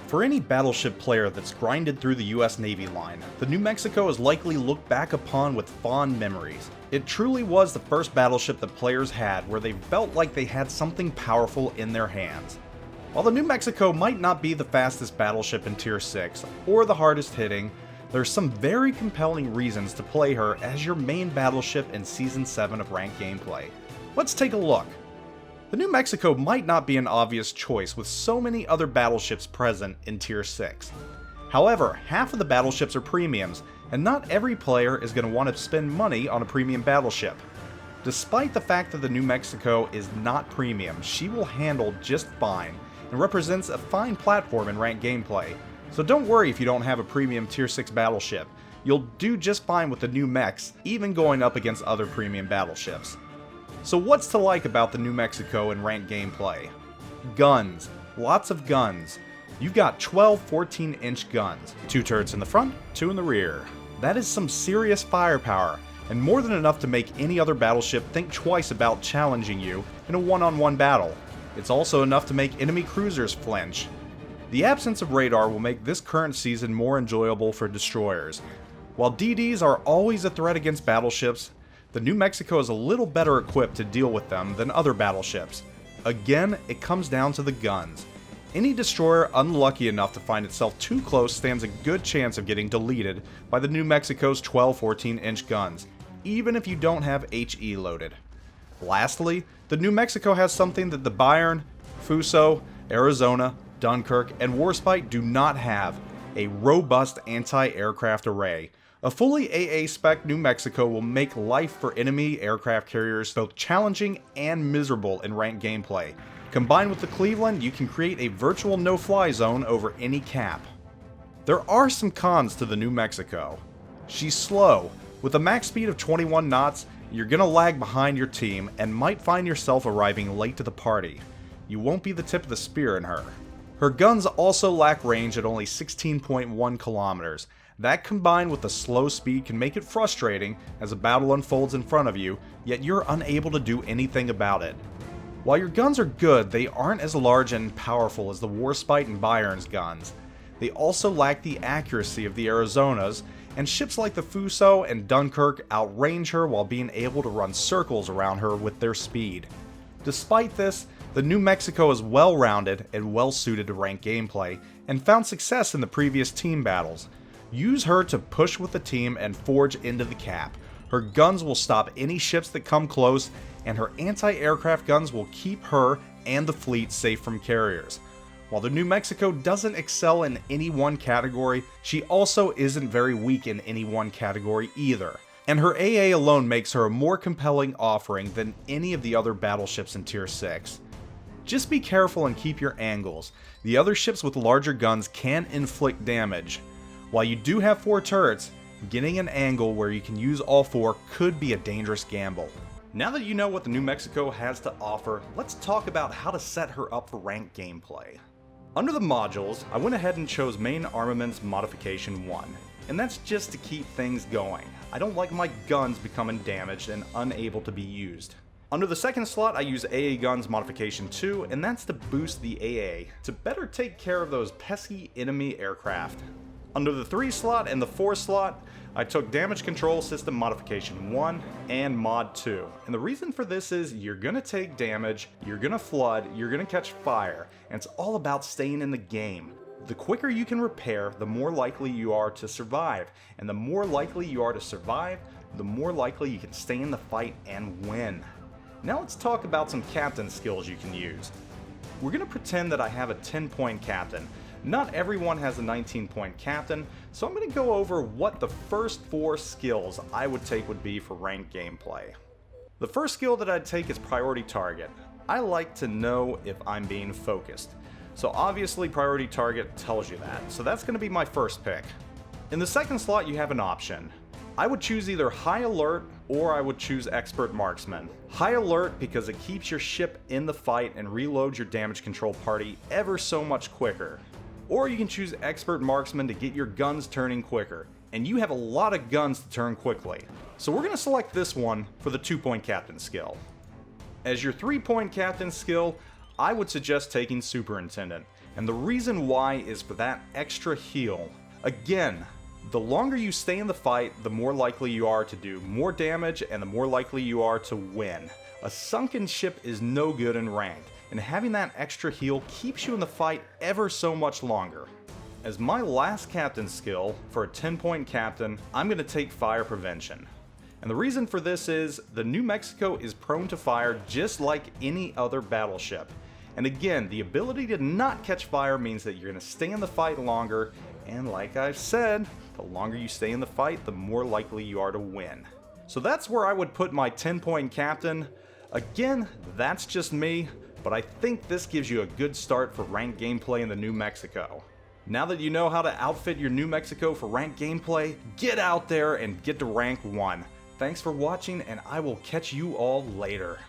For any Battleship player that's grinded through the US Navy line, the New Mexico is likely looked back upon with fond memories. It truly was the first battleship that players had where they felt like they had something powerful in their hands. While the New Mexico might not be the fastest battleship in Tier 6, or the hardest hitting, there's some very compelling reasons to play her as your main battleship in Season 7 of ranked gameplay. Let's take a look. The New Mexico might not be an obvious choice with so many other battleships present in Tier 6. However, half of the battleships are premiums, and not every player is going to want to spend money on a premium battleship. Despite the fact that the New Mexico is not premium, she will handle just fine, and represents a fine platform in ranked gameplay. So don't worry if you don't have a premium Tier 6 battleship, you'll do just fine with the New Mex, even going up against other premium battleships. So what's to like about the New Mexico in ranked gameplay? Guns. Lots of guns. You've got 12 14-inch guns. 2 turrets in the front, 2 in the rear. That is some serious firepower, and more than enough to make any other battleship think twice about challenging you in a one-on-one battle. It's also enough to make enemy cruisers flinch. The absence of radar will make this current season more enjoyable for destroyers. While DDs are always a threat against battleships, the New Mexico is a little better equipped to deal with them than other battleships. Again, it comes down to the guns. Any destroyer unlucky enough to find itself too close stands a good chance of getting deleted by the New Mexico's 12 14-inch guns, even if you don't have HE loaded. Lastly, the New Mexico has something that the Bayern, Fuso, Arizona, Dunkirk, and Warspite do not have: a robust anti-aircraft array. A fully AA spec New Mexico will make life for enemy aircraft carriers both challenging and miserable in ranked gameplay. Combined with the Cleveland, you can create a virtual no-fly zone over any cap. There are some cons to the New Mexico. She's slow. With a max speed of 21 knots, you're gonna lag behind your team and might find yourself arriving late to the party. You won't be the tip of the spear in her. Her guns also lack range at only 16.1 kilometers. That combined with the slow speed can make it frustrating as a battle unfolds in front of you, yet you're unable to do anything about it. While your guns are good, they aren't as large and powerful as the Warspite and Bayern's guns. They also lack the accuracy of the Arizonas, and ships like the Fuso and Dunkirk outrange her while being able to run circles around her with their speed. Despite this, the New Mexico is well-rounded and well-suited to ranked gameplay, and found success in the previous team battles. Use her to push with the team and forge into the cap. Her guns will stop any ships that come close, and her anti-aircraft guns will keep her and the fleet safe from carriers. While the New Mexico doesn't excel in any one category, she also isn't very weak in any one category either. And her AA alone makes her a more compelling offering than any of the other battleships in Tier 6. Just be careful and keep your angles. The other ships with larger guns can inflict damage. While you do have 4 turrets, getting an angle where you can use all 4 could be a dangerous gamble. Now that you know what the New Mexico has to offer, let's talk about how to set her up for ranked gameplay. Under the modules, I went ahead and chose Main Armaments Modification 1, and that's just to keep things going. I don't like my guns becoming damaged and unable to be used. Under the second slot, I use AA Guns Modification 2, and that's to boost the AA, to better take care of those pesky enemy aircraft. Under the 3 slot and the 4 slot, I took Damage Control System Modification 1 and Mod 2. And the reason for this is you're gonna take damage, you're gonna flood, you're gonna catch fire, and it's all about staying in the game. The quicker you can repair, the more likely you are to survive. And the more likely you are to survive, the more likely you can stay in the fight and win. Now let's talk about some captain skills you can use. We're gonna pretend that I have a 10-point captain. Not everyone has a 19-point captain, so I'm going to go over what the first 4 skills I would take would be for ranked gameplay. The first skill that I'd take is Priority Target. I like to know if I'm being focused. So obviously Priority Target tells you that, so that's going to be my first pick. In the second slot you have an option. I would choose either High Alert or I would choose Expert Marksman. High Alert because it keeps your ship in the fight and reloads your damage control party ever so much quicker. Or you can choose Expert Marksman to get your guns turning quicker, and you have a lot of guns to turn quickly. So we're going to select this one for the 2-point captain skill. As your 3-point captain skill, I would suggest taking Superintendent. And the reason why is for that extra heal. Again, the longer you stay in the fight, the more likely you are to do more damage and the more likely you are to win. A sunken ship is no good in ranked, and having that extra heal keeps you in the fight ever so much longer. As my last captain skill, for a 10-point captain, I'm going to take fire prevention. And the reason for this is, the New Mexico is prone to fire just like any other battleship. And again, the ability to not catch fire means that you're going to stay in the fight longer, and like I've said, the longer you stay in the fight, the more likely you are to win. So that's where I would put my 10-point captain. Again, that's just me, but I think this gives you a good start for ranked gameplay in the New Mexico. Now that you know how to outfit your New Mexico for ranked gameplay, get out there and get to rank 1. Thanks for watching, and I will catch you all later.